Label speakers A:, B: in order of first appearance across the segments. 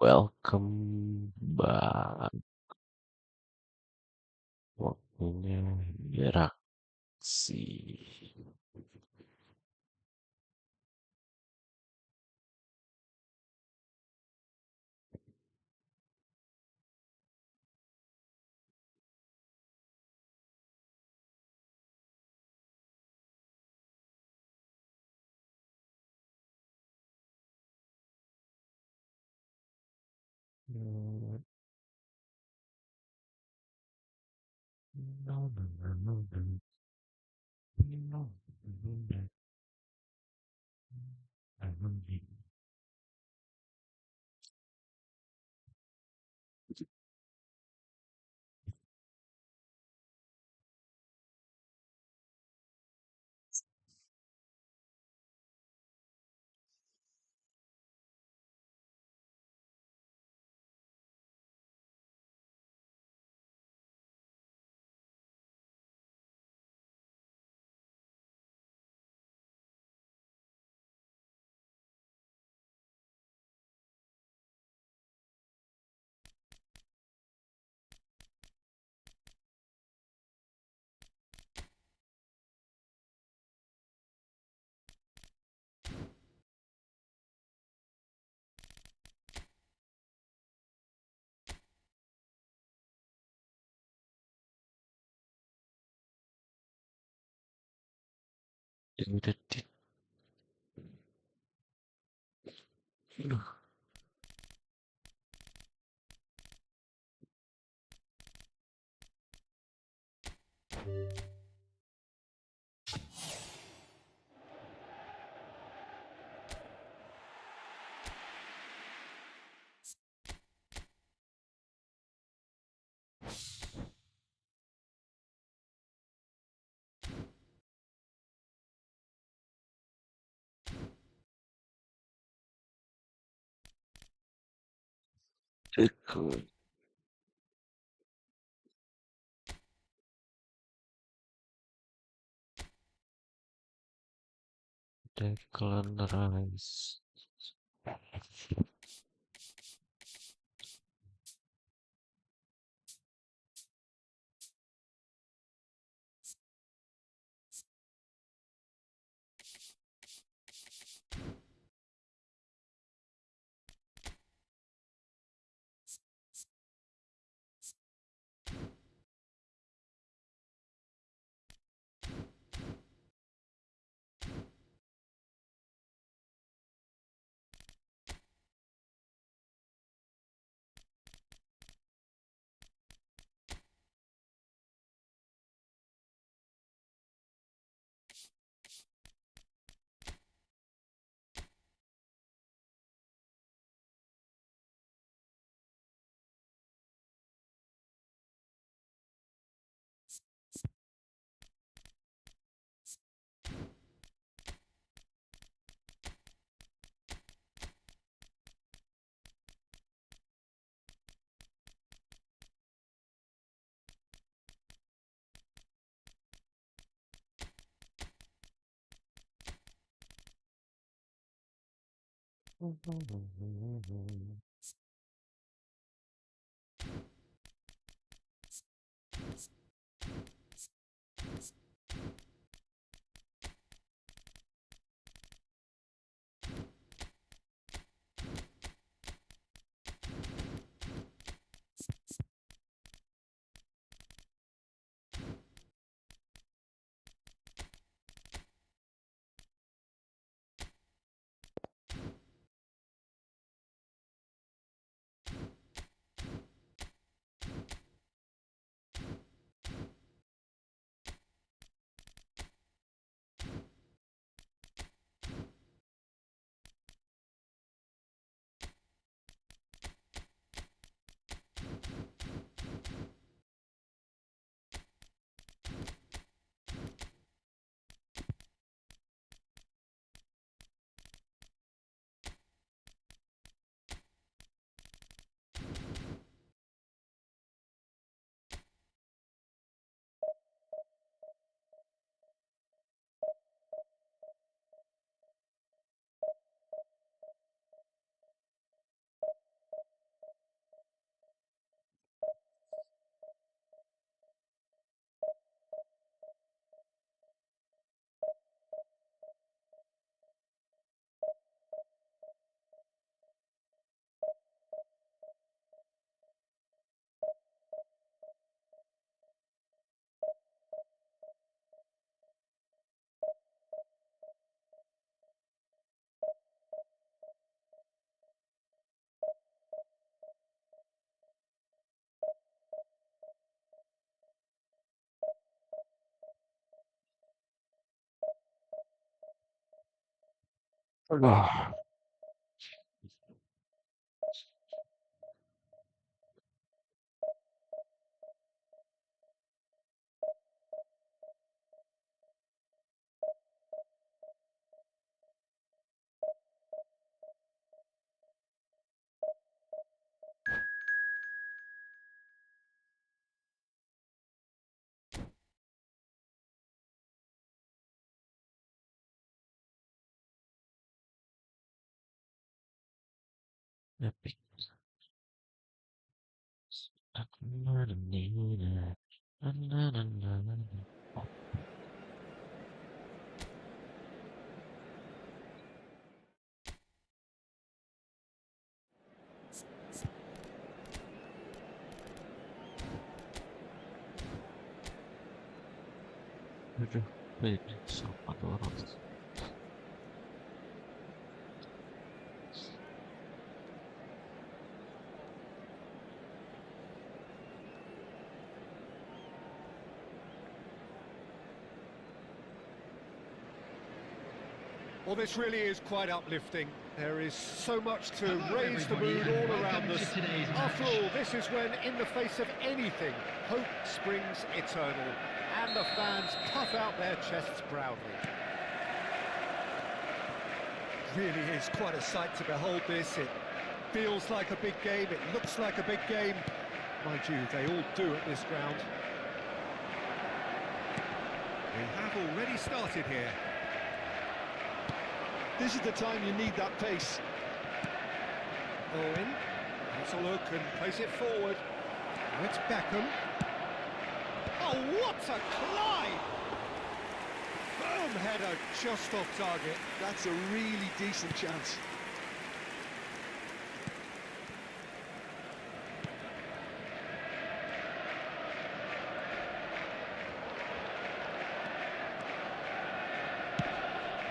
A: Welcome back. Waktunya interaksi. Ya udah aduh, ikut Declan Rice. Ah, epic. Aku menemukan. Aduh, baik, sopan orang.
B: Well, this really is quite uplifting. There is so much to raise the mood all around us. After all, this is when, in the face of anything, hope springs eternal, and the fans puff out their chests proudly. Really is quite a sight to behold this. It feels like a big game, it looks like a big game. Mind you, they all do at this ground. We have already started here.
C: This is the time you need that pace.
B: Owen, has a look and plays it forward. Now it's Beckham. Oh, what a climb! Firm header just off target.
C: That's a really decent chance.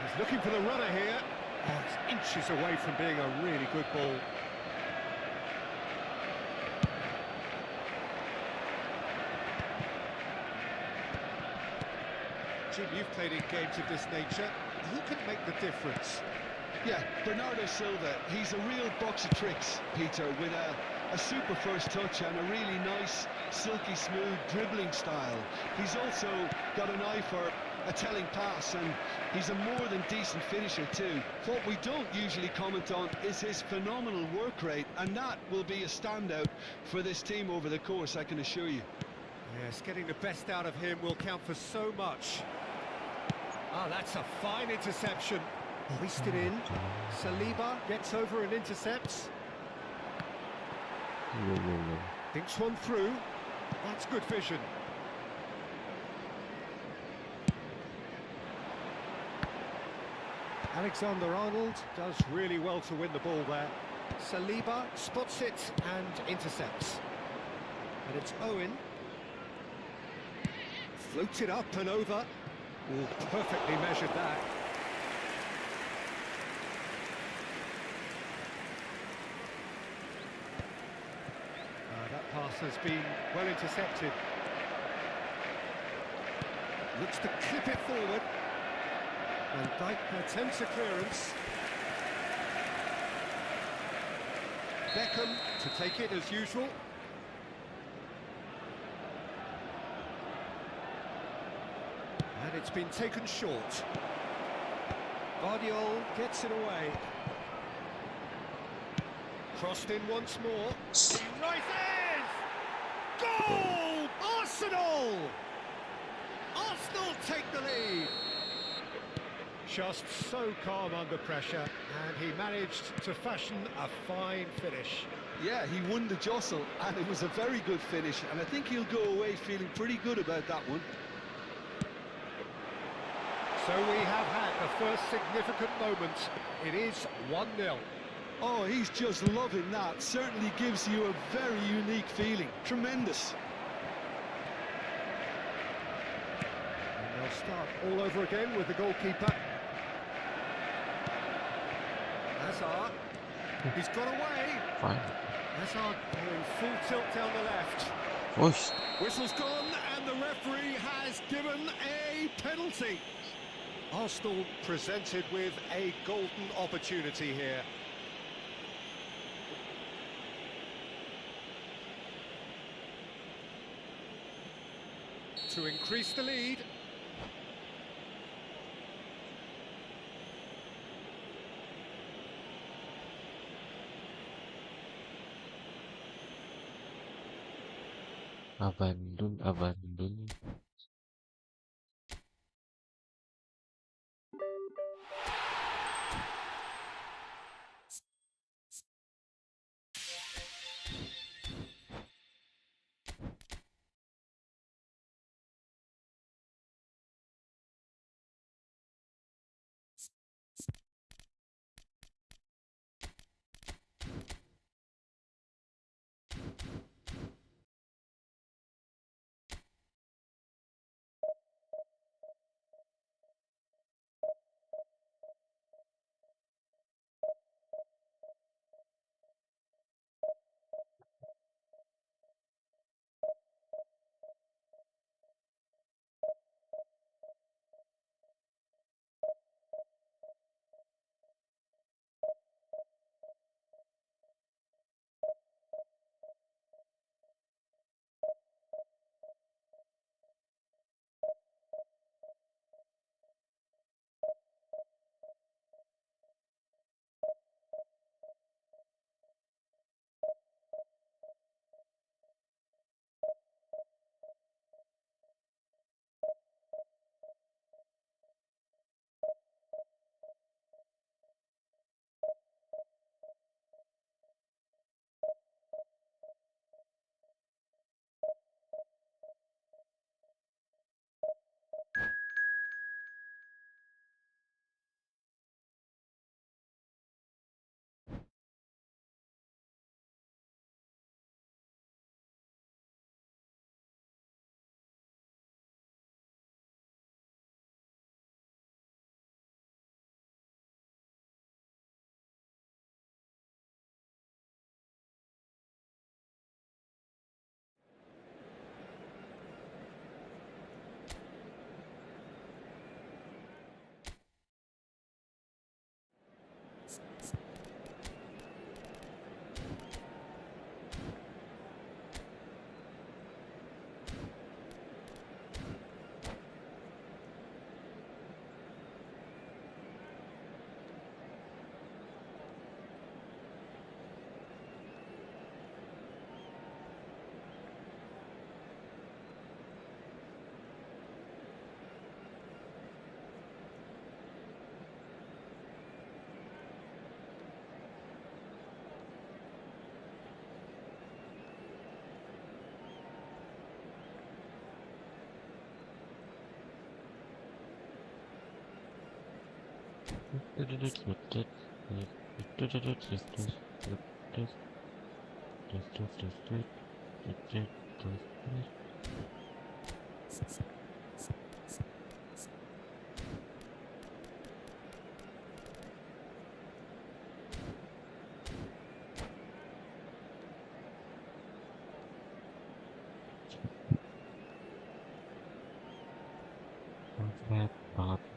B: He's looking for the runner here. Oh, it's inches away from being a really good ball. Jim, you've played in games of this nature. Who can make the difference?
C: Yeah, Bernardo Silva, he's a real box of tricks, Peter, with a super first touch and a really nice, silky smooth dribbling style. He's also got an eye for a telling pass, and he's a more than decent finisher too. What we don't usually comment on is his phenomenal work rate, and that will be a standout for this team over the course, I can assure you.
B: Yes, getting the best out of him will count for so much. Ah, that's a fine interception. Hoisted in. Saliba gets over and intercepts. Thinks one through. That's good vision. Alexander-Arnold does really well to win the ball there. Saliba spots it and intercepts. And it's Owen. Floats it up and over. Oh, perfectly measured that. That pass has been well intercepted. Looks to clip it forward. Van Dijk attempts a clearance. Beckham to take it as usual. And it's been taken short. Guardiola gets it away. Crossed in once more. Right in! Goal! Arsenal! Arsenal take the lead. Just so calm under pressure, and he managed to fashion a fine finish.
C: Yeah, he won the jostle, and it was a very good finish, and I think he'll go away feeling pretty good about that one.
B: So we have had the first significant moment. It is 1-0.
C: Oh, he's just loving that. Certainly gives you a very unique feeling. Tremendous.
B: And they'll start all over again with the goalkeeper. Hazard. He's got away.
A: Fine.
B: Hazard going full tilt down the left.
A: Push.
B: Whistle's gone, and the referee has given a penalty. Arsenal presented with a golden opportunity here. To increase the lead.
A: Abandon, abandon.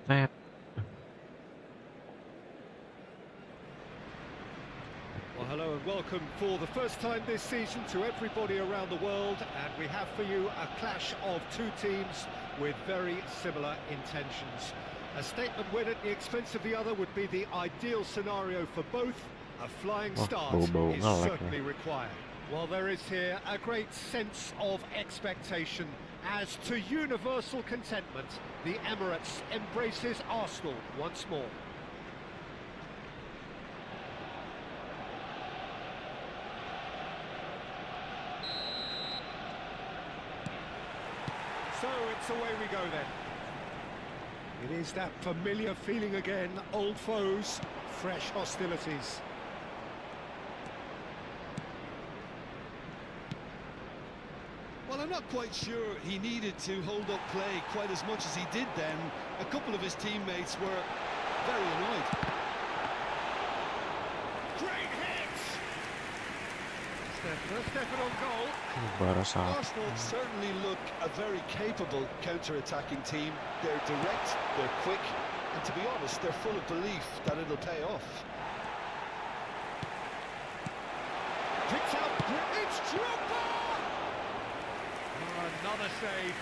A: Mampir.
B: Well, hello and welcome for the first time this season to everybody around the world, and we have for you a clash of two teams with very similar intentions. A statement win at the expense of the other would be the ideal scenario for both. A flying start is certainly required. Well, there is here a great sense of expectation as to universal contentment. The Emirates embraces Arsenal once more. So it's away we go then. It is that familiar feeling again, old foes, fresh hostilities.
C: Well, I'm not quite sure he needed to hold up play quite as much as he did then. A couple of his teammates were very annoyed.
B: Great hit! Stefan on goal.
C: Arsenal certainly look a very capable counter-attacking team. They're direct, they're quick, And to be honest, they're full of belief that it'll pay off.
B: Picked out, it's Drogba! Another save.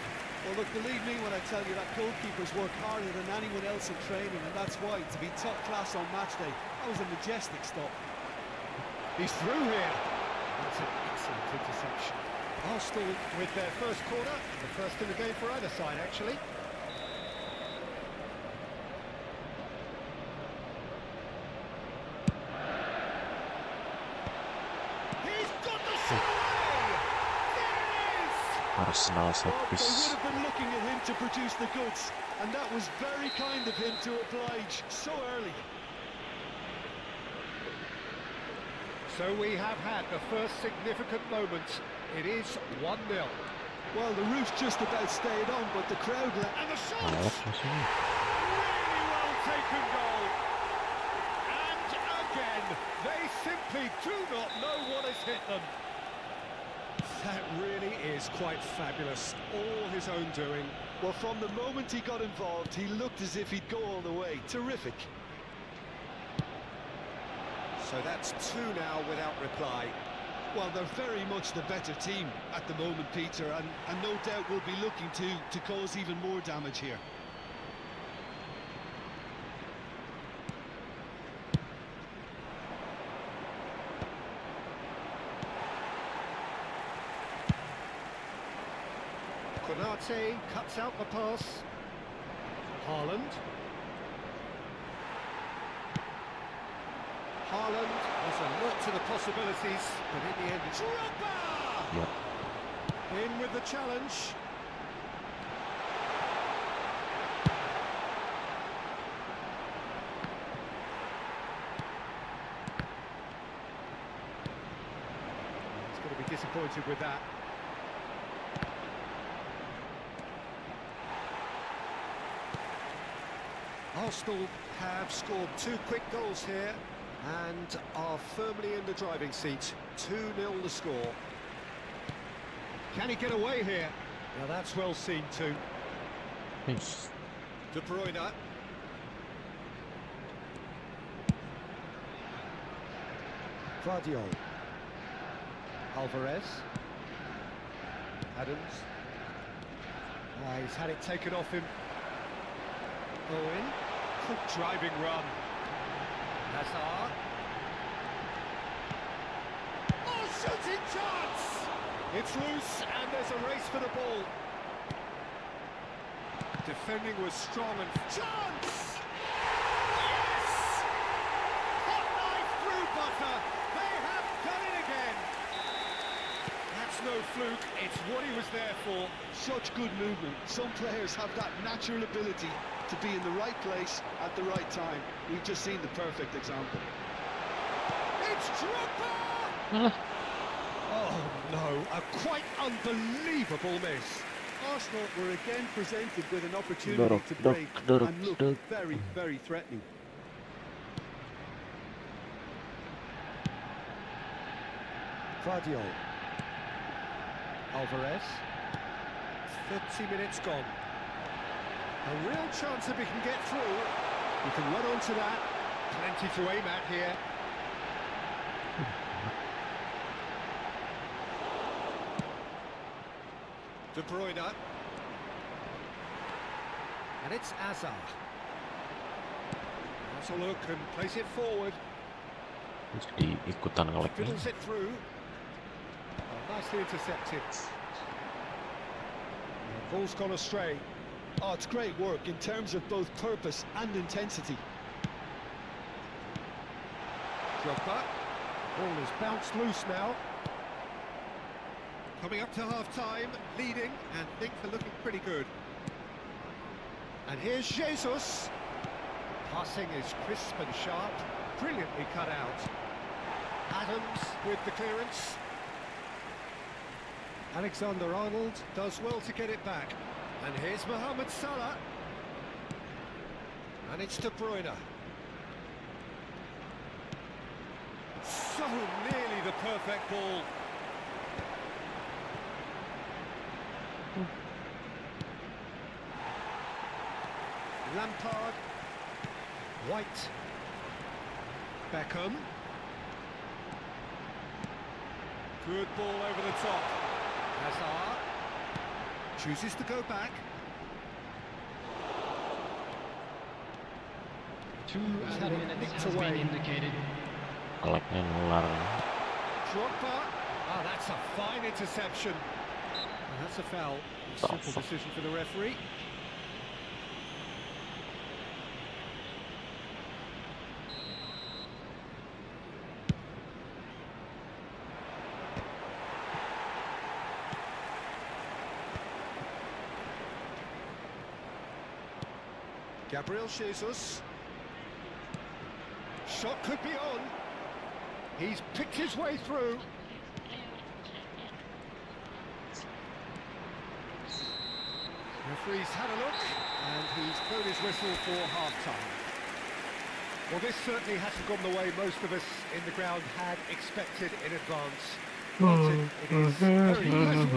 C: Well, look, believe me when I tell you that goalkeepers work harder than anyone else in training, and that's why, to be top class on match day, that was a majestic stop.
B: He's through here. That's an excellent interception. Arsenal with their first corner, the first in the game for either side, actually. He's got the shot away! There it is!
A: Arsenal set
C: They would
A: piece.
C: have been looking at him to produce the goods, and that was very kind of him to oblige so early.
B: So we have had the first significant moment. It is 1-0.
C: Well, the roof's just about stayed on, but the crowd...
B: And the shot!
A: Ayak masih.
B: Really well taken goal. And again, they simply do not know what has hit them. That really is quite fabulous. All his own doing.
C: Well, from the moment he got involved, he looked as if he'd go all the way. Terrific.
B: So that's 2 now without reply.
C: Well, they're very much the better team at the moment, Peter, and no doubt will be looking to cause even more damage here.
B: Konate cuts out the pass. Haaland. Haaland was alert to the possibilities, but in the end it's Drogba!
A: Yep.
B: In with the challenge. He's going to be disappointed with that. Arsenal have scored 2 quick goals here and are firmly in the driving seat. 2-0 the score. Can he get away here? Now that's well seen too.
A: Nice.
B: De Bruyne. Guardiola. Alvarez. Adams. He's had it taken off him. Owen. Good driving run. Hazard. Oh, shooting chance! It's loose and there's a race for the ball. Defending was strong and chance! Yes! Hot knife through butter. They have done it again. That's no fluke. It's what he was there for.
C: Such good movement. Some players have that natural ability to be in the right place at the right time. We've just seen the perfect example.
B: It's Drogba! Oh no, a quite unbelievable miss.
C: Arsenal were again presented with an opportunity
A: Dorok,
C: to
A: dorok,
C: break
A: dorok,
C: and look
A: dorok.
C: very, very threatening.
B: Guardiola. Alvarez. 30 minutes gone. A real chance if he can get through. He can run onto that. Plenty to aim at here. De Bruyne. And it's Hazard. Has a look and plays it forward.
A: Jadi ikutan nge-lag nih.
B: Fiddles it through. Oh, nicely intercepted. The ball's gone astray.
C: Oh, it's great work in terms of both purpose and intensity.
B: Drogba. Ball is bounced loose now. Coming up to half-time, leading, and things are looking pretty good. And here's Jesus. Passing is crisp and sharp, brilliantly cut out. Adams with the clearance. Alexander-Arnold does well to get it back. And here's Mohamed Salah. And it's De Bruyne. So nearly the perfect ball. Lampard. White. Beckham. Good ball over the top. Hazard. Chooses to go back.
D: 2 added minutes has been indicated.
A: Ngelagnya nular.
B: Drogba. Ah, that's a fine interception. And that's a foul. A simple decision for the referee. Gabriel Jesus. Shot could be on. He's picked his way through. Referee's had a look, and he's blown his whistle for half-time. Well, this certainly hasn't gone the way most of us in the ground had expected in advance. Martin, it is very pleasant.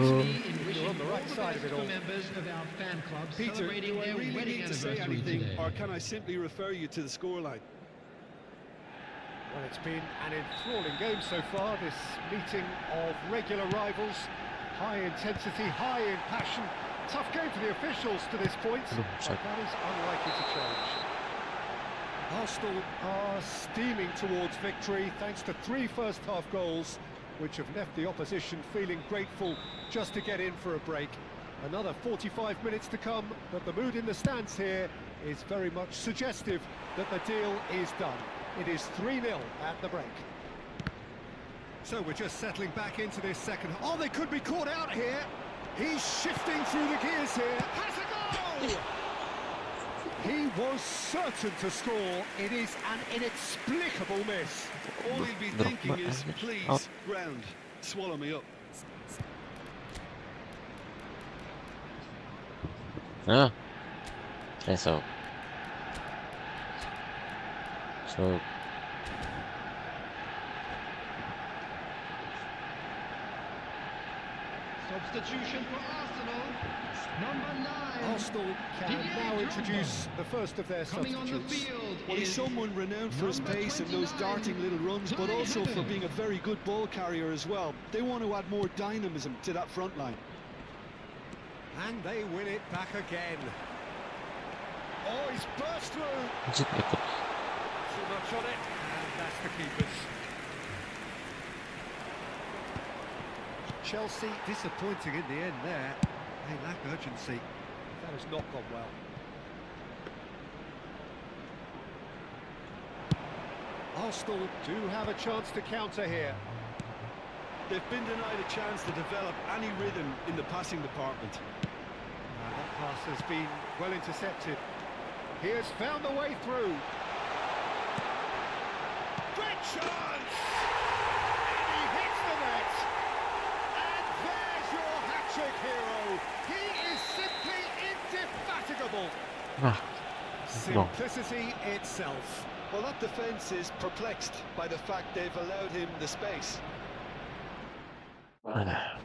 B: You're on the right side of it all.
D: Members of our fan club
C: Peter,
D: celebrating
C: do I
D: their
C: really
D: wedding
C: need to say
D: anniversary
C: anything,
D: today.
C: or can I simply refer you to the scoreline?
B: Well, it's been an enthralling game so far, this meeting of regular rivals. High intensity, high in passion. Tough game for the officials to this point, but that is unlikely to change. Arsenal are steaming towards victory thanks to 3 first-half goals, which have left the opposition feeling grateful just to get in for a break. Another 45 minutes to come, but the mood in the stands here is very much suggestive that the deal is done. It is 3-0 at the break. So we're just settling back into this second. Oh, they could be caught out here. He's shifting through the gears here. Has a goal! He was certain to score. It is an inexplicable miss.
C: All he'll be thinking is, please, ground, swallow me up.
A: Nah. Okay, so
D: Substitution for Arsenal. Number 9.
B: Arsenal can now introduce the first of their
D: Coming on the
B: substitutes.
D: field
C: Well, he's
D: is
C: someone renowned for his
D: number
C: pace and those
D: 29,
C: darting little runs, but also for being a very good ball carrier as well. They want to add more dynamism to that front line.
B: And they win it back again. Oh, he's burst through.
A: Lanjut ikut.
B: Too much on it, and that's the keepers. Chelsea disappointing in the end there. They lack urgency. That has not gone well. Arsenal do have a chance to counter here.
C: They've been denied a chance to develop any rhythm in the passing department.
B: That pass has been well intercepted. He has found the way through. Great chance! And he hits the net. And there's your hat-trick hero. He is simply indefatigable.
A: Nah. Wrong.
B: Simplicity itself.
C: Well, that defence is perplexed by the fact they've allowed him the space.
A: Mana?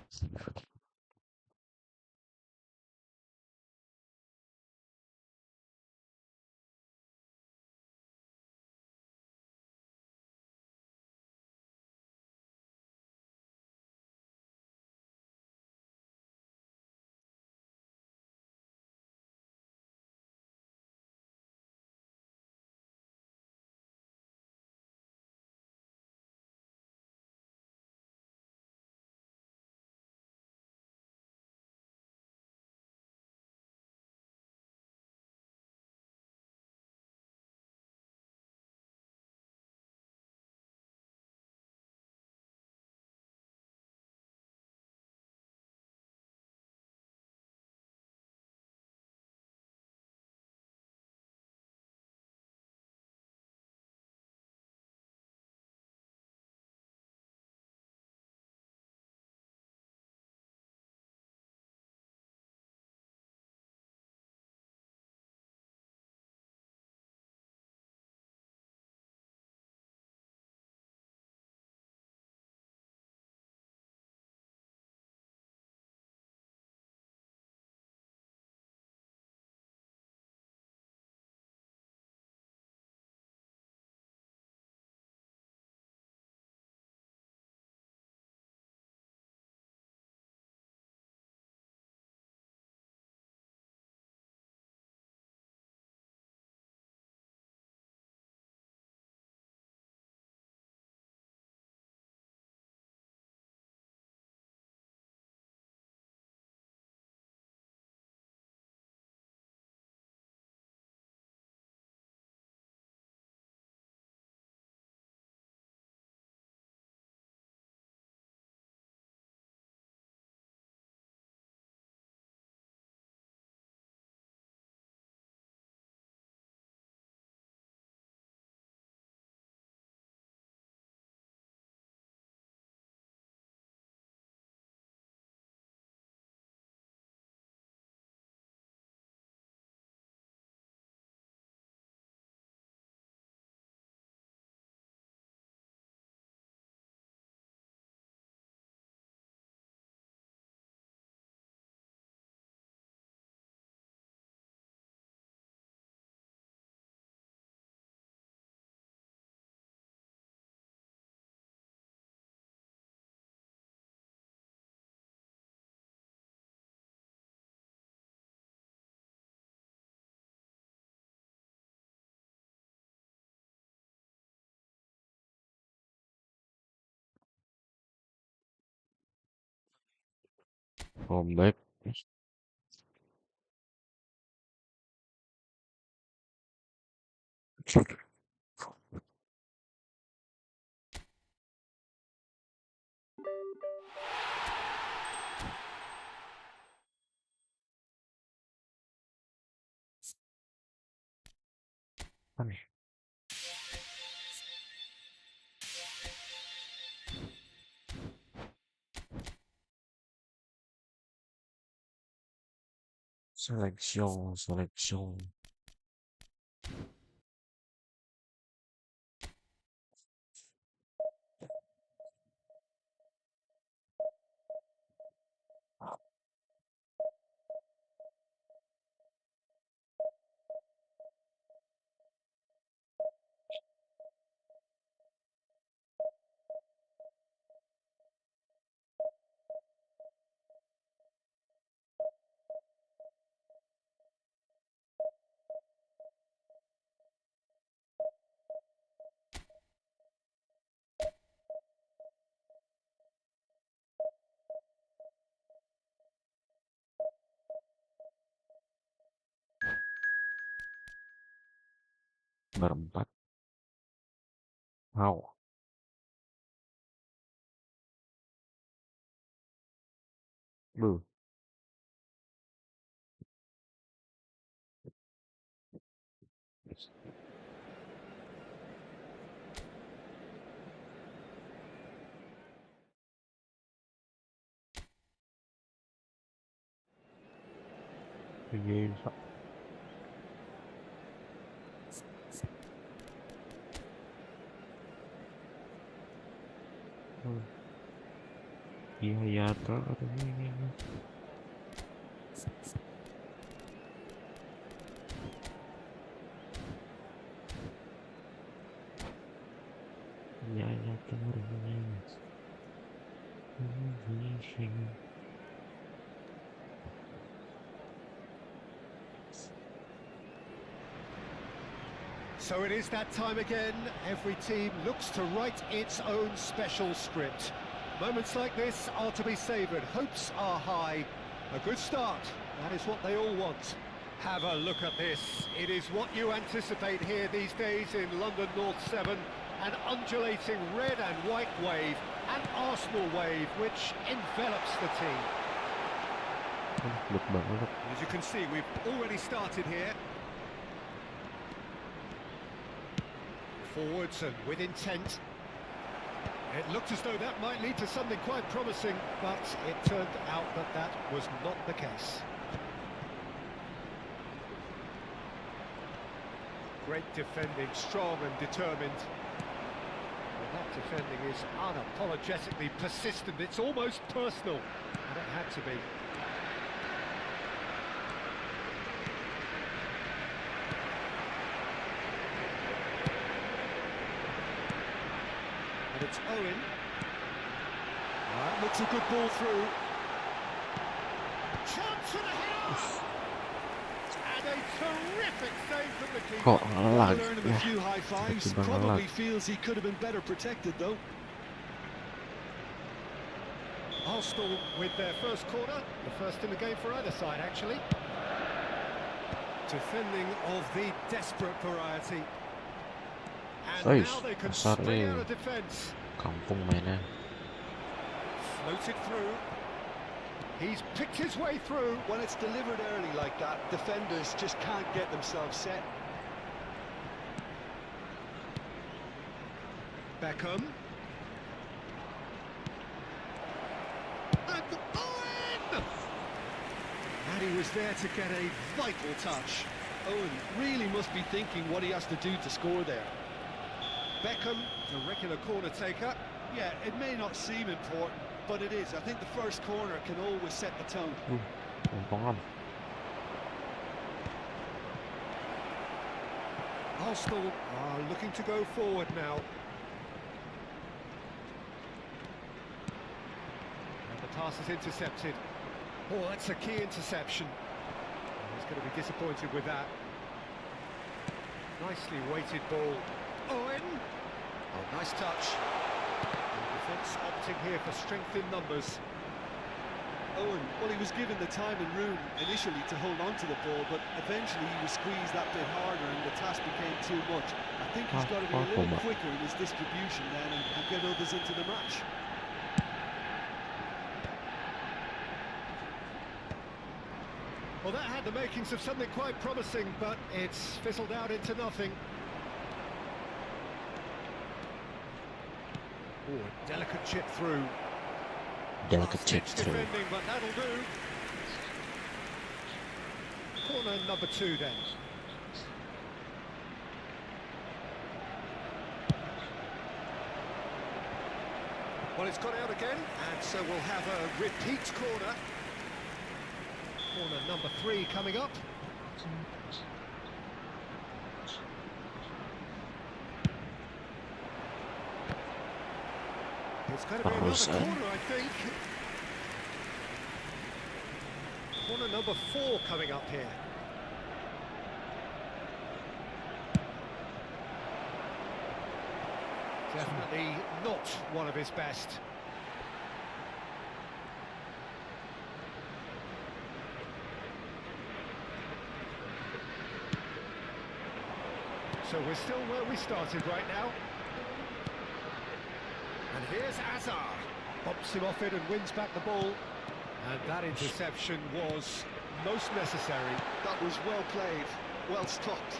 A: Comeback. Aneh. Selection. Berempat. Wow. Buh. Ini iya ya terus ini. Iya ya terus.
B: So it is that time again. Every team looks to write its own special script. Moments like this are to be savoured. Hopes are high. A good start. That is what they all want. Have a look at this. It is what you anticipate here these days in London North 7. An undulating red and white wave. An Arsenal wave which envelops the team.
A: Look banget.
B: As you can see, we've already started here. Forwards and with intent. It looked as though that might lead to something quite promising, but it turned out that that was not the case. Great defending, strong and determined. Well, that defending is unapologetically persistent. It's almost personal, and it had to be. It's Owen. That looks a good ball through. Chance for the header! And a terrific save from the keeper.
A: Kok lag
C: Earned him
A: ya?
C: a few high fives.
A: Tiba-tiba
C: Probably
A: ngelag.
C: feels he could have been better protected though.
B: Arsenal with their first corner, the first in the game for either side actually. Defending of the desperate variety. And now they can stay out of defence.
A: Kampung mainnya.
B: Floated through. He's picked his way through.
C: When it's delivered early like that, defenders just can't get themselves set.
B: Beckham. And Owen! And he was there to get a vital touch.
C: Owen really must be thinking what he has to do to score there.
B: Beckham, the regular corner taker.
C: Yeah, it may not seem important, but it is. I think the first corner can always set the tone.
A: Pompongan.
B: Arsenal are looking to go forward now. And the pass is intercepted. Oh, that's a key interception. He's going to be disappointed with that. Nicely weighted ball. Owen. Oh, nice touch. The defence opting here for strength in numbers.
C: Owen, well, he was given the time and room initially to hold on to the ball, but eventually he was squeezed that bit harder and the task became too much. I think he's got to be a little quicker in his distribution then and get others into the match.
B: Well, that had the makings of something quite promising, but it's fizzled out into nothing. Oh, a delicate chip through.
A: Delicate chip
B: Last-ditch
A: through.
B: defending, but that'll do. Corner number 2 then. Well, it's got out again, and so we'll have a repeat corner. Corner number 3 coming up. It's going to be another corner, I think. Corner number 4 coming up here. Definitely not one of his best. So we're still where we started right now. And here's Azar. Bumps him off it and wins back the ball. And that interception was most necessary.
C: That was well played, well stopped.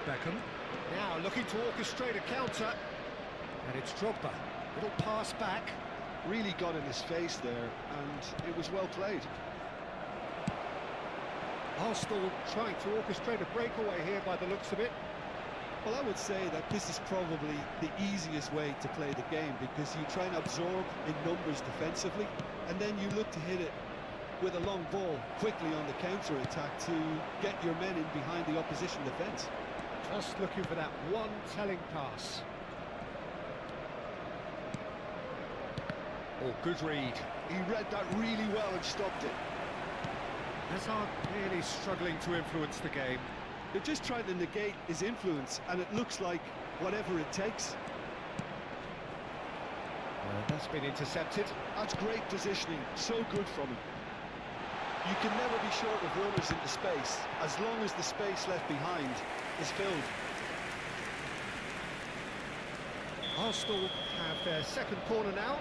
B: Beckham now looking to orchestrate a counter. And it's Drogba. Little pass back.
C: Really got in his face there, and it was well played.
B: Arsenal trying to orchestrate a breakaway here by the looks of it.
C: Well, I would say that this is probably the easiest way to play the game, because you try and absorb in numbers defensively, and then you look to hit it with a long ball quickly on the counter-attack to get your men in behind the opposition defence.
B: Just looking for that one telling pass. Oh, good read.
C: He read that really well and stopped it.
B: Hazard really struggling to influence the game.
C: They're just trying to negate his influence, and it looks like whatever it takes.
B: That's been intercepted.
C: That's great positioning, so good from him. You can never be short of runners into space, as long as the space left behind is filled.
B: Arsenal have their second corner now.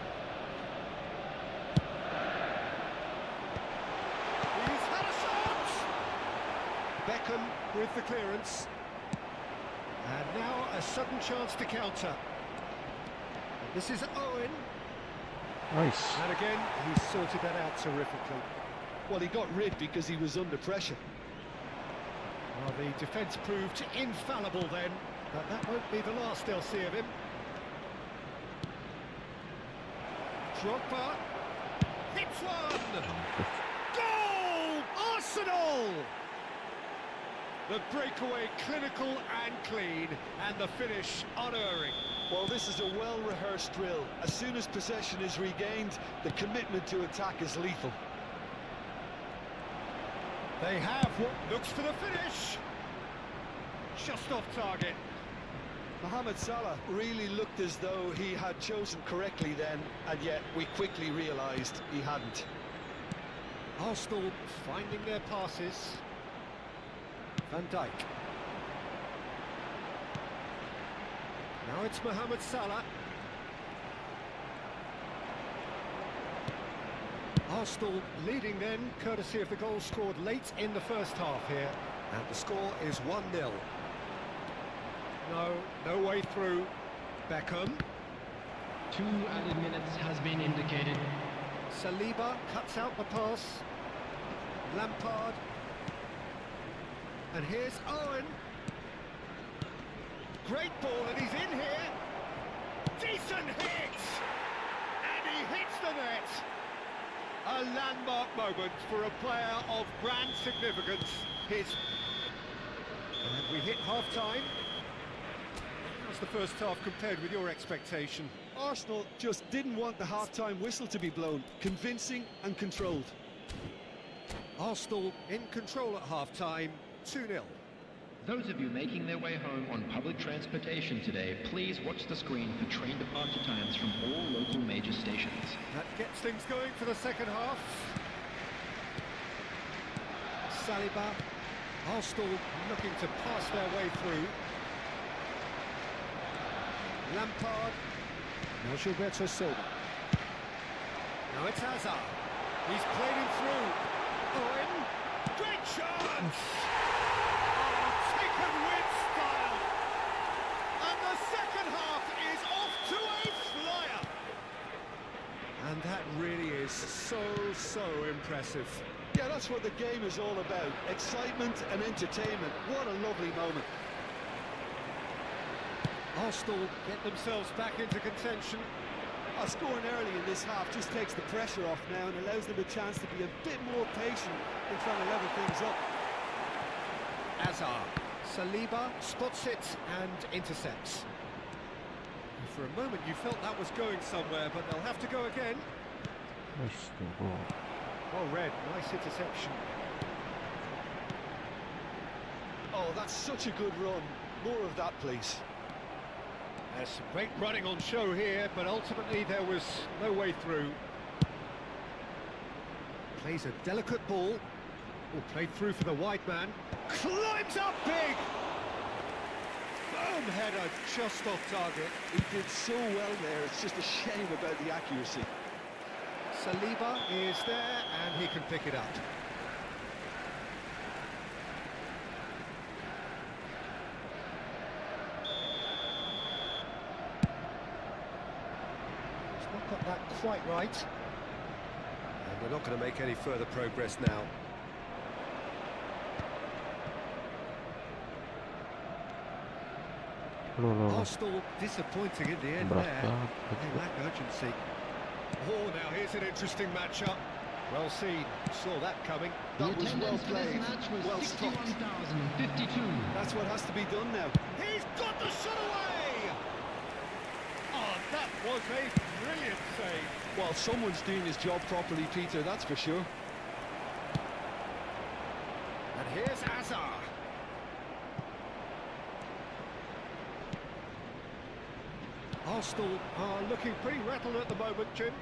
B: He's had a shot! Beckham with the clearance. And now a sudden chance to counter. This is Owen.
A: Nice.
B: And again, he's sorted that out terrifically.
C: Well, he got rid because he was under pressure.
B: Well, the defence proved infallible then, but that won't be the last they'll see of him. Drogba hits one! Goal! Arsenal! The breakaway clinical and clean, and the finish unerring.
C: Well, this is a well-rehearsed drill. As soon as possession is regained, the commitment to attack is lethal.
B: They have what looks for the finish. Just off target.
C: Mohamed Salah really looked as though he had chosen correctly then, and yet we quickly realised he hadn't.
B: Arsenal finding their passes. Van Dijk. Now it's Mohamed Salah. Arsenal leading then, courtesy of the goal scored late in the first half here. And the score is 1-0. No way through. Beckham.
E: 2 added minutes has been indicated.
B: Saliba cuts out the pass. Lampard. And here's Owen. Great ball, and he's in here. Decent hit! And he hits the net. A landmark moment for a player of grand significance. And we hit half-time. How's the first half compared with your expectation?
C: Arsenal just didn't want the half-time whistle to be blown. Convincing and controlled.
B: Arsenal in control at half-time, 2-0.
E: Those of you making their way home on public transportation today, please watch the screen for train departure times from all local major stations.
B: That gets things going for the second half. Saliba, Arsenal looking to pass their way through. Lampard, now Gilberto Silva. Now it's Hazard. He's played him through. Owen, great chance! Oh, taken with style. And the second half is off to a flyer. And that really is so impressive.
C: Yeah, that's what the game is all about. Excitement and entertainment. What a lovely moment.
B: Arsenal get themselves back into contention.
C: Scoring early in this half just takes the pressure off now and allows them a chance to be a bit more patient in trying to level things up.
B: Hazard, Saliba spots it and intercepts. For a moment you felt that was going somewhere, but they'll have to go again.
A: Nice goal.
B: Well read, nice interception.
C: Oh, that's such a good run. More of that, please.
B: There's some great running on show here, but ultimately there was no way through. Plays a delicate ball. Played through for the wide man. Climbs up big! Boom header just off target.
C: He did so well there, it's just a shame about the accuracy.
B: Saliba is there, and he can pick it up. He's not got that quite right. And they're not going to make any further progress now. Arsenal disappointing in the end there. They lack urgency. Oh, now here's an interesting matchup. Well seen, saw that coming.
C: That was well played, well
E: 61,052.
C: That's what has to be done now.
B: He's got the shot away! Oh, that was a brilliant save.
C: Well, someone's doing his job properly, Peter, that's for sure.
B: And here's Hazard. Arsenal are looking pretty rattled at the moment, Jim.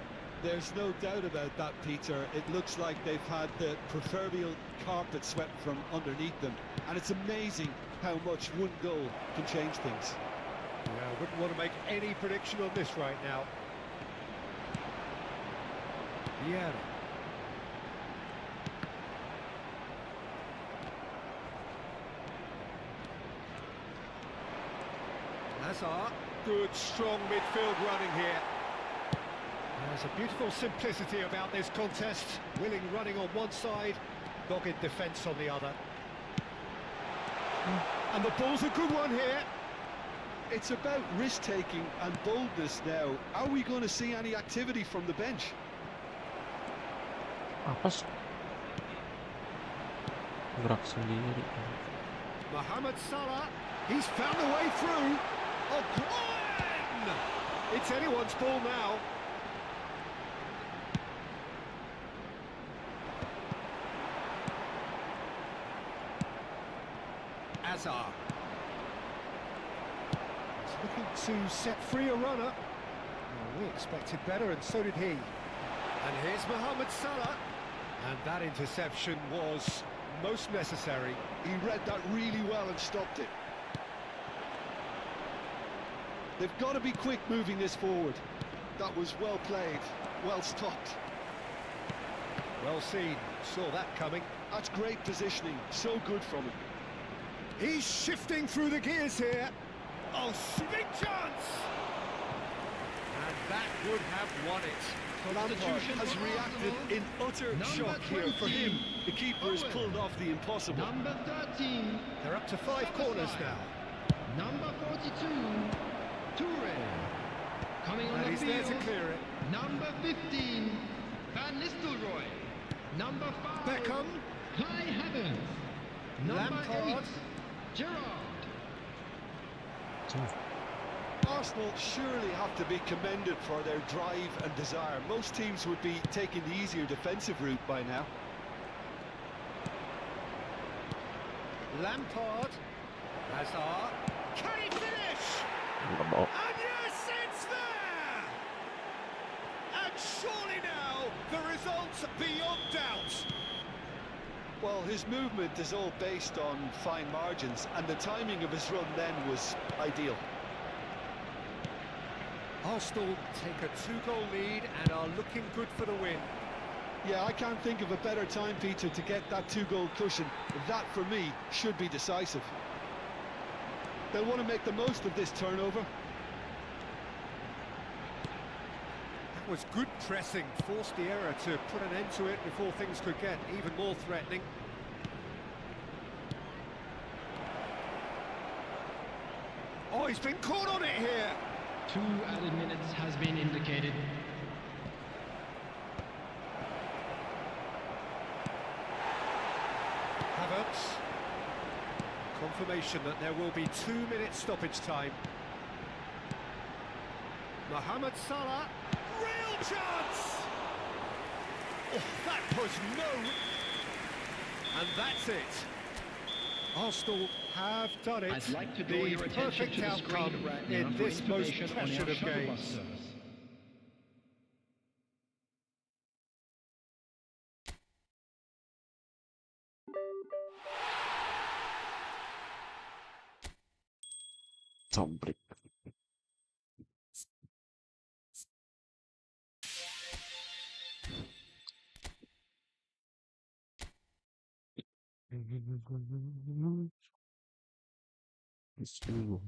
C: There's no doubt about that, Peter. It looks like they've had the proverbial carpet swept from underneath them. And it's amazing how much one goal can change things.
B: Yeah, I wouldn't want to make any prediction on this right now. Yeah. Hazard, good strong midfield running here. There's a beautiful simplicity about this contest. Willing running on one side, dogged defence on the other. And the ball's a good one here.
C: It's about risk-taking and boldness now. Are we going to see any activity from the bench?
A: Apa sih? Gerak sendiri.
B: Mohamed Salah, he's found a way through. Oh, Glenn! It's anyone's ball now. Hazard. He's looking to set free a runner. Well, we expected better, and so did he. And here's Mohamed Salah. And that interception was most necessary.
C: He read that really well and stopped it. They've got to be quick moving this forward. That was well played, well stopped.
B: Well seen, saw that coming.
C: That's great positioning, so good from him.
B: He's shifting through the gears here. Oh, big chance! And that would have won it.
C: Lampard has reacted in utter shock here. For him, the keeper has pulled off the impossible.
E: Number 13.
B: They're up to 5 corners now.
E: Number 42. Toure. Coming on
B: And
E: the
B: he's
E: field.
B: there to clear it.
E: Number 15. Van Nistelrooy. Number 5.
B: Beckham.
E: Kai Havertz. Number
B: Lampard.
E: 8. Gerrard.
C: Arsenal surely have to be commended for their drive and desire. Most teams would be taking the easier defensive route by now.
B: Lampard. Hazard. Can he finish?
A: Nggak mau.
B: And yes, it's there! Surely now, the result's beyond doubt.
C: Well, his movement is all based on fine margins, and the timing of his run then was ideal.
B: Arsenal take a 2-goal lead and are looking good for the win.
C: Yeah, I can't think of a better time, Peter, to get that 2-goal cushion. That, for me, should be decisive. They'll want to make the most of this turnover.
B: That was good pressing, forced the error to put an end to it before things could get even more threatening. Oh, he's been caught on it here.
E: 2 added minutes has been indicated.
B: Havertz. Confirmation that there will be 2 minutes stoppage time. Mohamed Salah. Real chance! Oh, that was no... And that's it. Arsenal have done it.
E: I'd like to draw
B: The
E: your attention
B: perfect
E: to the screen
B: outcome
E: right now
B: in
E: for
B: this most
E: information on
B: passionate
E: our
B: of
E: shuttle bus
B: games.
E: service.
A: Sombrik. Bismillah.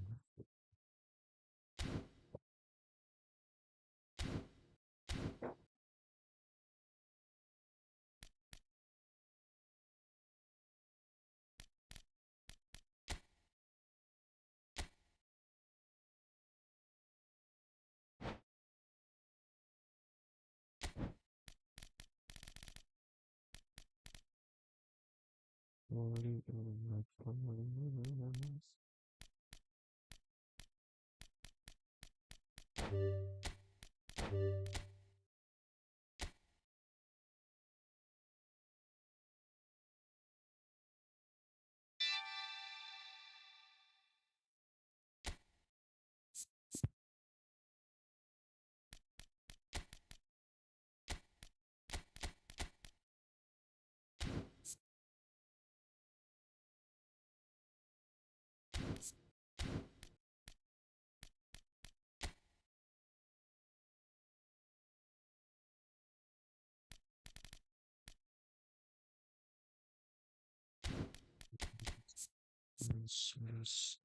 A: Yes.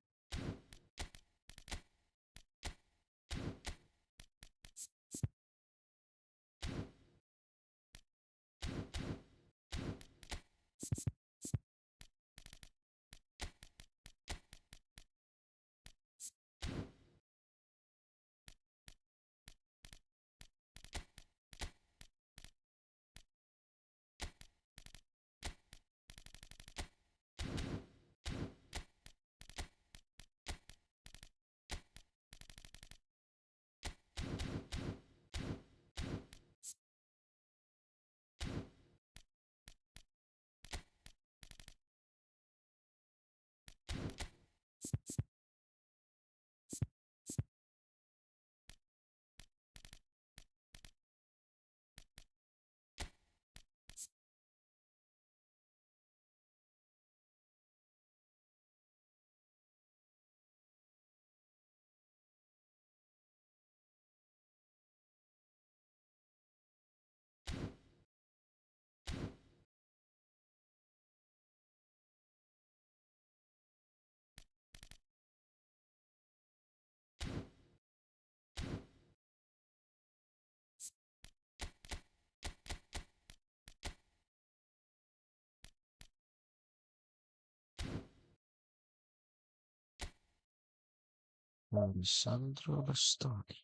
A: Alessandro Bastoni.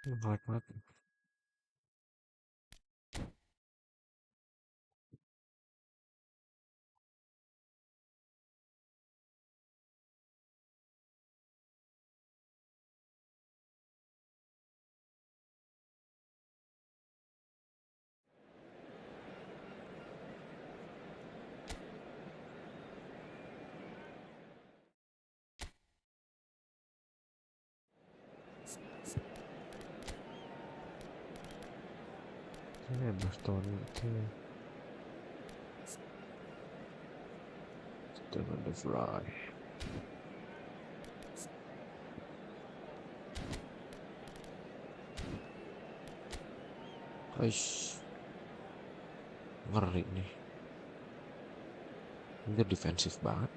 A: Jelek banget. Bastoni oke. Dengan the fly. Aish, ngeri nih. Ini defensif banget.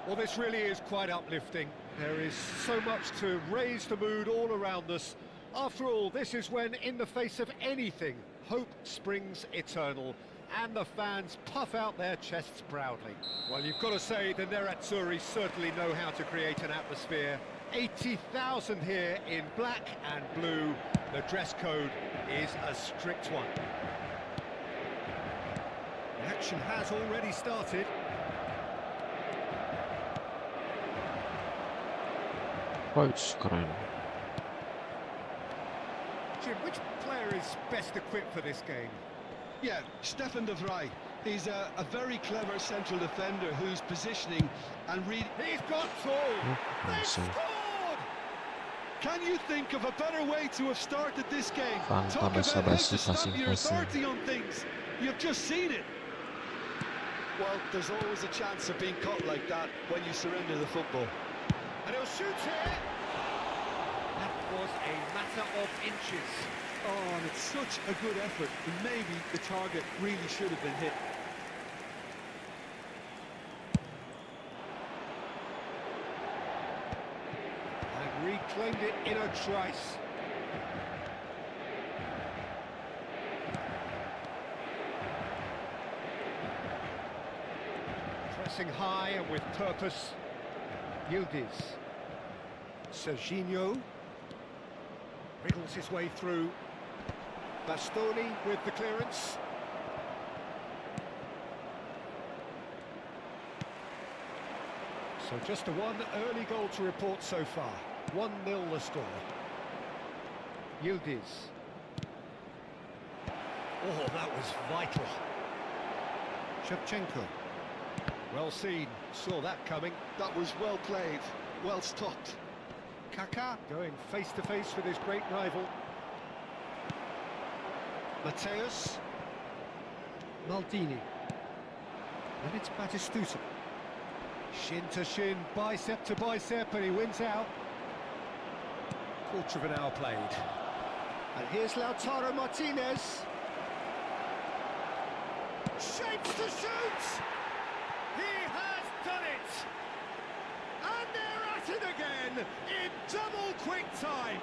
B: Well, this really is quite uplifting. There is so much to raise the mood all around us. After all, this is when, in the face of anything, hope springs eternal, and the fans puff out their chests proudly. Well, you've got to say the Nerazzurri certainly know how to create an atmosphere. 80,000 here in black and blue. The dress code is a strict one. The action has already started.
A: Wih, keren.
B: Jim, which player is best equipped for this game?
C: Yeah, Stefan de Vrij. He's a very clever central defender who's positioning and reading.
B: He's got tall. They've
A: Masih.
B: scored!
C: Can you think of a better way to have started this game?
A: Tanpa
C: Talk about how to
A: basa-basi,
C: stamp your
A: kasih.
C: authority on things. You've just seen it. Well, there's always a chance of being caught like that when you surrender the football.
B: And he'll shoot here. That was a matter of inches.
C: Oh, and it's such a good effort. And maybe the target really should have been hit.
B: And reclaimed it in a trice. Pressing high and with purpose. Yildiz. Serginho wriggles his way through. Bastoni with the clearance. So just a one early goal to report so far. 1-0 the score. Yildiz. Oh, that was vital. Shevchenko. Well seen, saw that coming.
C: That was well played, well stopped.
B: Kaká going face to face with his great rival. Mateus. Maldini. And it's Batistuta. Shin to shin, bicep to bicep, and he wins out. Quarter of an hour played. And here's Lautaro Martinez. Shapes to shoot! He has done it! And they're at it again in double quick time.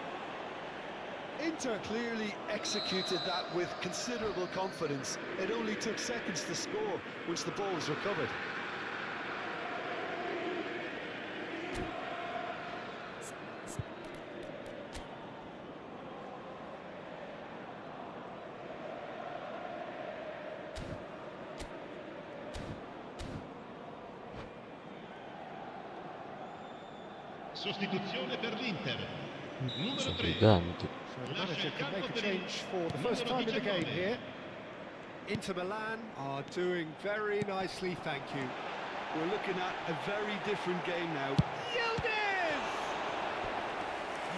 C: Inter clearly executed that with considerable confidence. It only took seconds to score once the ball was recovered.
F: Sostituzione per l'Inter. Numero
A: Langsung
F: 3.
A: diganti.
B: So the manager can make a change for the first time in the game here. Inter Milan are doing very nicely, thank you.
C: We're looking at a very different game now.
B: Yildiz!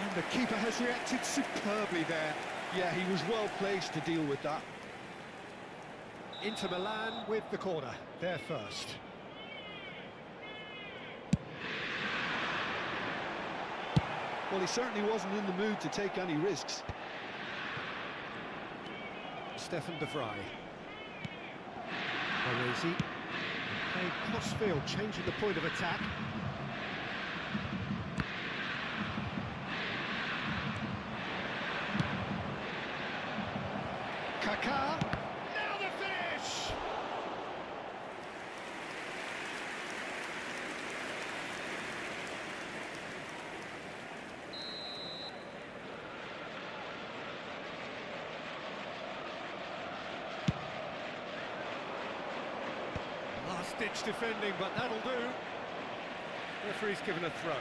B: And the keeper has reacted superbly there.
C: Yeah, he was well placed to deal with that.
B: Inter Milan with the corner, they're first.
C: Well, he certainly wasn't in the mood to take any risks.
B: Stefan de Vrij. Baresi. Played cross field, changing the point of attack. Kaká. Now the finish! Last-ditch defending, but that'll do. Referee's given a throw.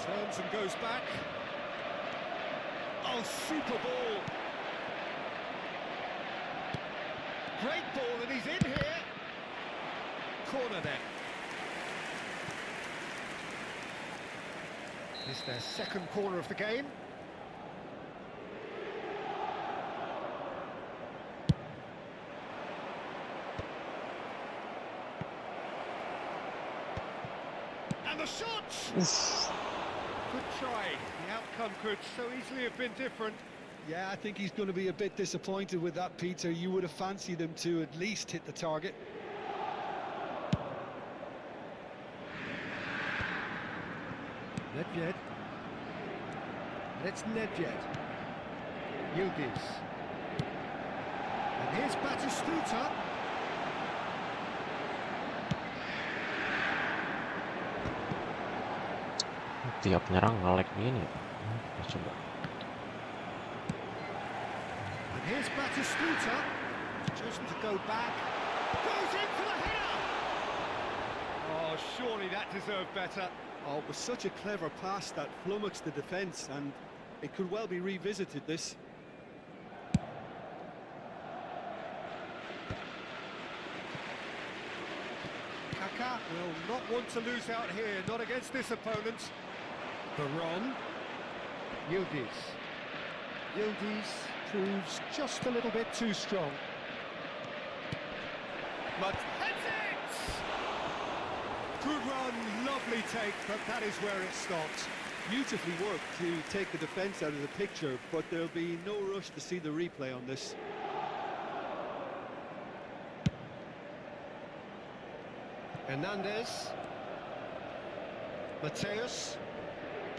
B: Turns and goes back. Oh, super ball. Great ball, and he's in here. Corner then. It's their second corner of the game. And the shot! Good try. The outcome could so easily have been different.
C: Yeah, I think he's going to be a bit disappointed with that, Peter. You would have fancied him to at least hit the target.
B: Nedved. And it's Nedved. Yildiz. And here's Batistuta.
A: Tiap nyerang nge-lag gini. Coba.
B: And here's Batistuta. Chosen to go back. Goes in for the header! Oh, surely that deserved better.
C: Oh, it was such a clever pass that flummoxed the defence, and it could well be revisited, this.
B: Kaká will not want to lose out here, not against this opponent. Baron. Yildiz. Yildiz proves just a little bit too strong. But heads it! Good run, lovely take, but that is where it stops.
C: Beautifully worked to take the defence out of the picture, but there'll be no rush to see the replay on this.
B: Hernandez. Mateus.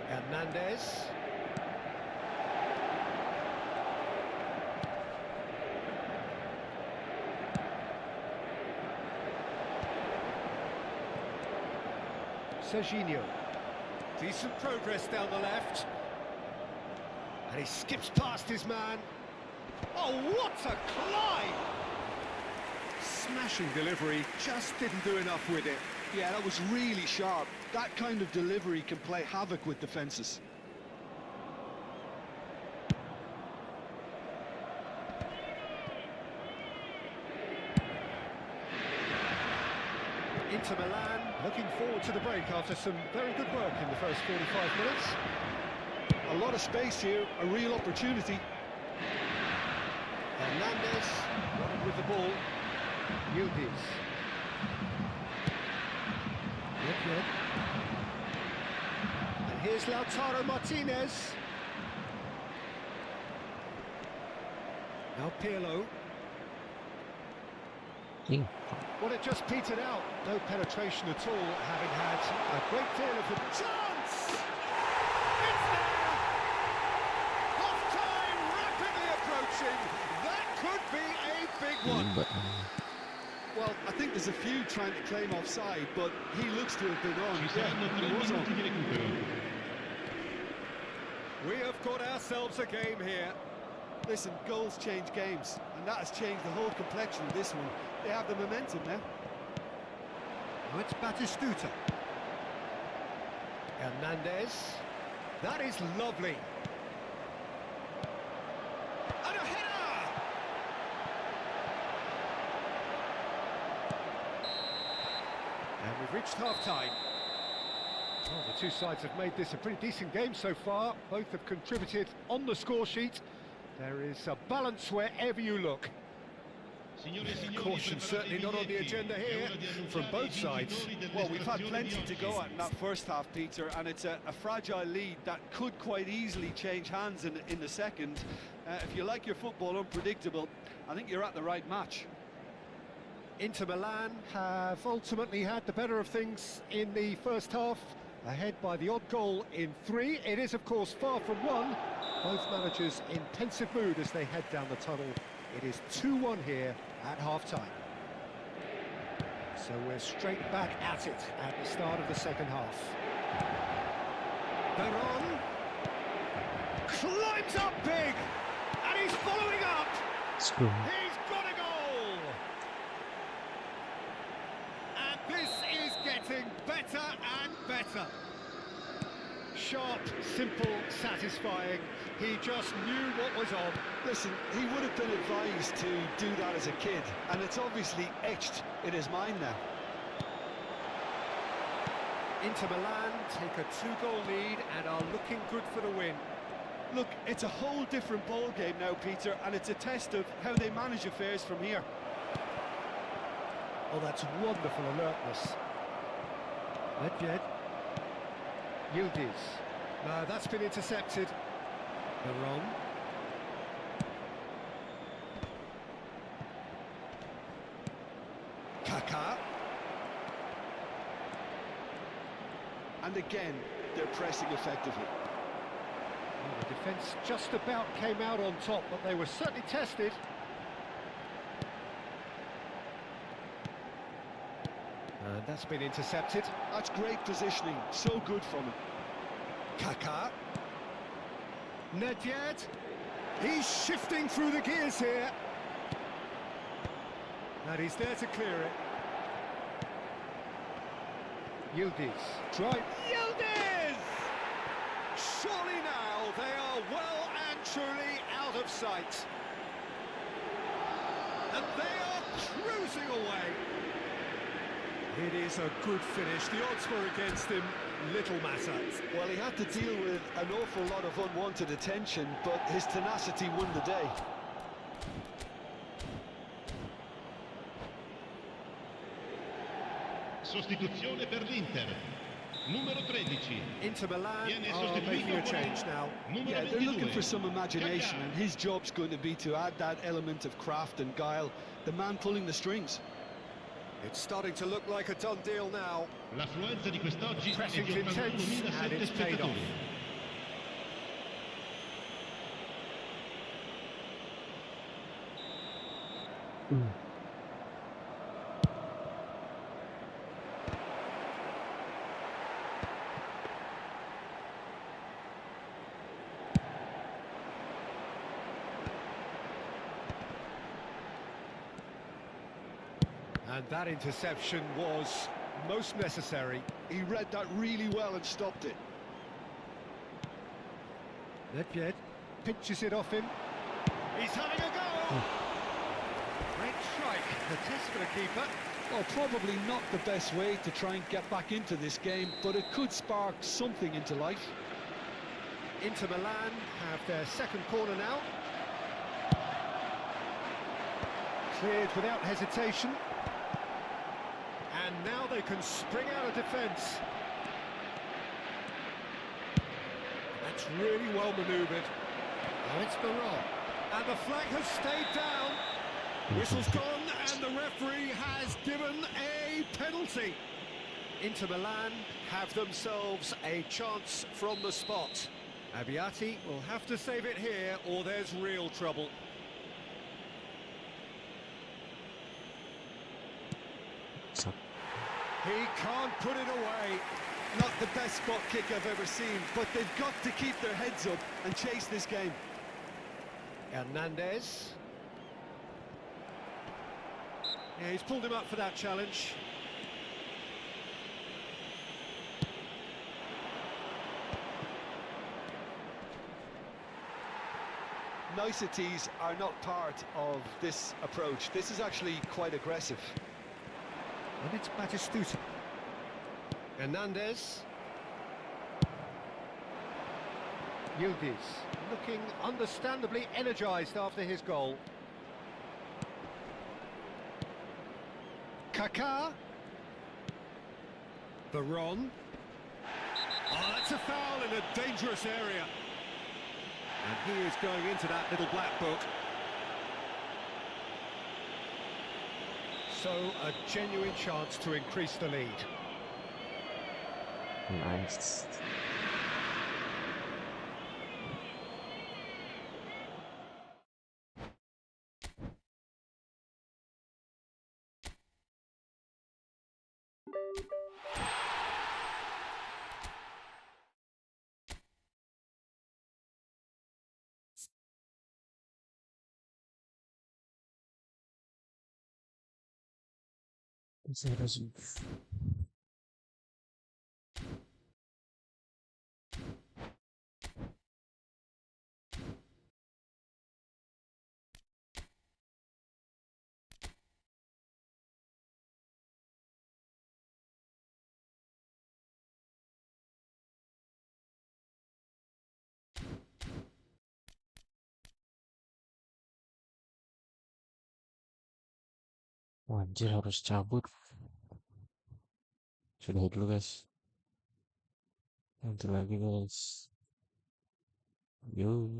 B: Hernandez. Serginho. Decent progress down the left. And he skips past his man. Oh, what a climb! Smashing delivery, just didn't do enough with it.
C: Yeah, that was really sharp. That kind of delivery can play havoc with defences.
B: Inter Milan looking forward to the break after some very good work in the first 45 minutes.
C: A lot of space here, a real opportunity.
B: Hernandez running with the ball. Yildiz. Yep. And here's Lautaro Martinez. Now Pirlo. Well, it just petered out. No penetration at all, having had a great deal of the chance! It's there! Half-time rapidly approaching. That could be a big one.
C: Well, I think there's a few trying to claim offside, but he looks to have been on. Yeah, he was on.
B: We have got ourselves a game here.
C: Listen, goals change games, and that has changed the whole complexion of this one. They have the momentum now.
B: Oh, it's Batistuta. Hernandez. That is lovely. And a header! And we've reached half-time. Well, the two sides have made this a pretty decent game so far. Both have contributed on the score sheet. There is a balance wherever you look.
F: Signore e signori,
B: Caution certainly not on the agenda here from both sides.
C: Well, we've had plenty to go at in that first half, Peter, and it's a fragile lead that could quite easily change hands in the second. If you like your football unpredictable, I think you're at the right match.
B: Inter Milan have ultimately had the better of things in the first half, ahead by the odd goal in 3. It is, of course, far from 1. Both managers in pensive mood as they head down the tunnel. It is 2-1 here at half-time. So we're straight back at it at the start of the second half. Veron climbs up big, and he's following up.
A: Let's go.
B: He's got a goal! And this is getting better and better. Sharp, simple, satisfying. He just knew what was on.
C: Listen, he would have been advised to do that as a kid, and it's obviously etched in his mind now.
B: Inter Milan take a 2-goal lead and are looking good for the win.
C: Look, it's a whole different ball game now, Peter, and it's a test of how they manage affairs from here.
B: Oh, that's wonderful alertness. Nedved. Yildiz. No, that's been intercepted. Veron. Kaká.
C: And again, they're pressing effectively.
B: Well, the defence just about came out on top, but they were certainly tested. And that's been intercepted.
C: That's great positioning, so good from him.
B: Kaká. Nedved. He's shifting through the gears here. And he's there to clear it. Yildiz. Try. Yildiz! Surely now they are well and truly out of sight. And they are cruising away. It is a good finish. The odds were against him. Little matter.
C: Well, he had to deal with an awful lot of unwanted attention, but his tenacity won the day.
F: Sostituzione per l'Inter. Numero 13.
B: Inter Milan
F: Viene
B: are
F: sostituito
B: making a
F: por
B: change now.
F: Numero
C: Yeah, they're looking
F: 22.
C: for some imagination,
F: Kaká.
C: and his job's going to be to add that element of craft and guile, the man pulling the strings.
B: It's starting to look like a done deal now.
F: L'affluenza di quest'oggi è
B: Pressing's
F: di
B: intense, and
F: 81.007
B: it's paid off.
F: spettatori.
B: And that interception was most necessary.
C: He read that really well and stopped it.
B: Nedved pinches it off him. He's having a go! Great strike. The test for the keeper.
C: Well, probably not the best way to try and get back into this game, but it could spark something into life.
B: Inter Milan have their second corner now. Cleared without hesitation. And now they can spring out of defence. That's really well manoeuvred. Now it's Veron. And the flag has stayed down. Whistle's gone and the referee has given a penalty. Inter Milan have themselves a chance from the spot. Abbiati will have to save it here or there's real trouble. He can't put it away.
C: Not the best spot kick I've ever seen, but they've got to keep their heads up and chase this game.
B: Hernandez. Yeah, he's pulled him up for that challenge.
C: Niceties are not part of this approach. This is actually quite aggressive.
B: And it's Batistuta. Hernandez. Yildiz looking understandably energised after his goal. Kaká. Veron. Oh, that's a foul in a dangerous area. And he is going into that little black book. So, a genuine chance to increase the lead.
A: Nice. Anjir, harus cabut. Sudah dulu guys. Nanti lagi guys. Yo.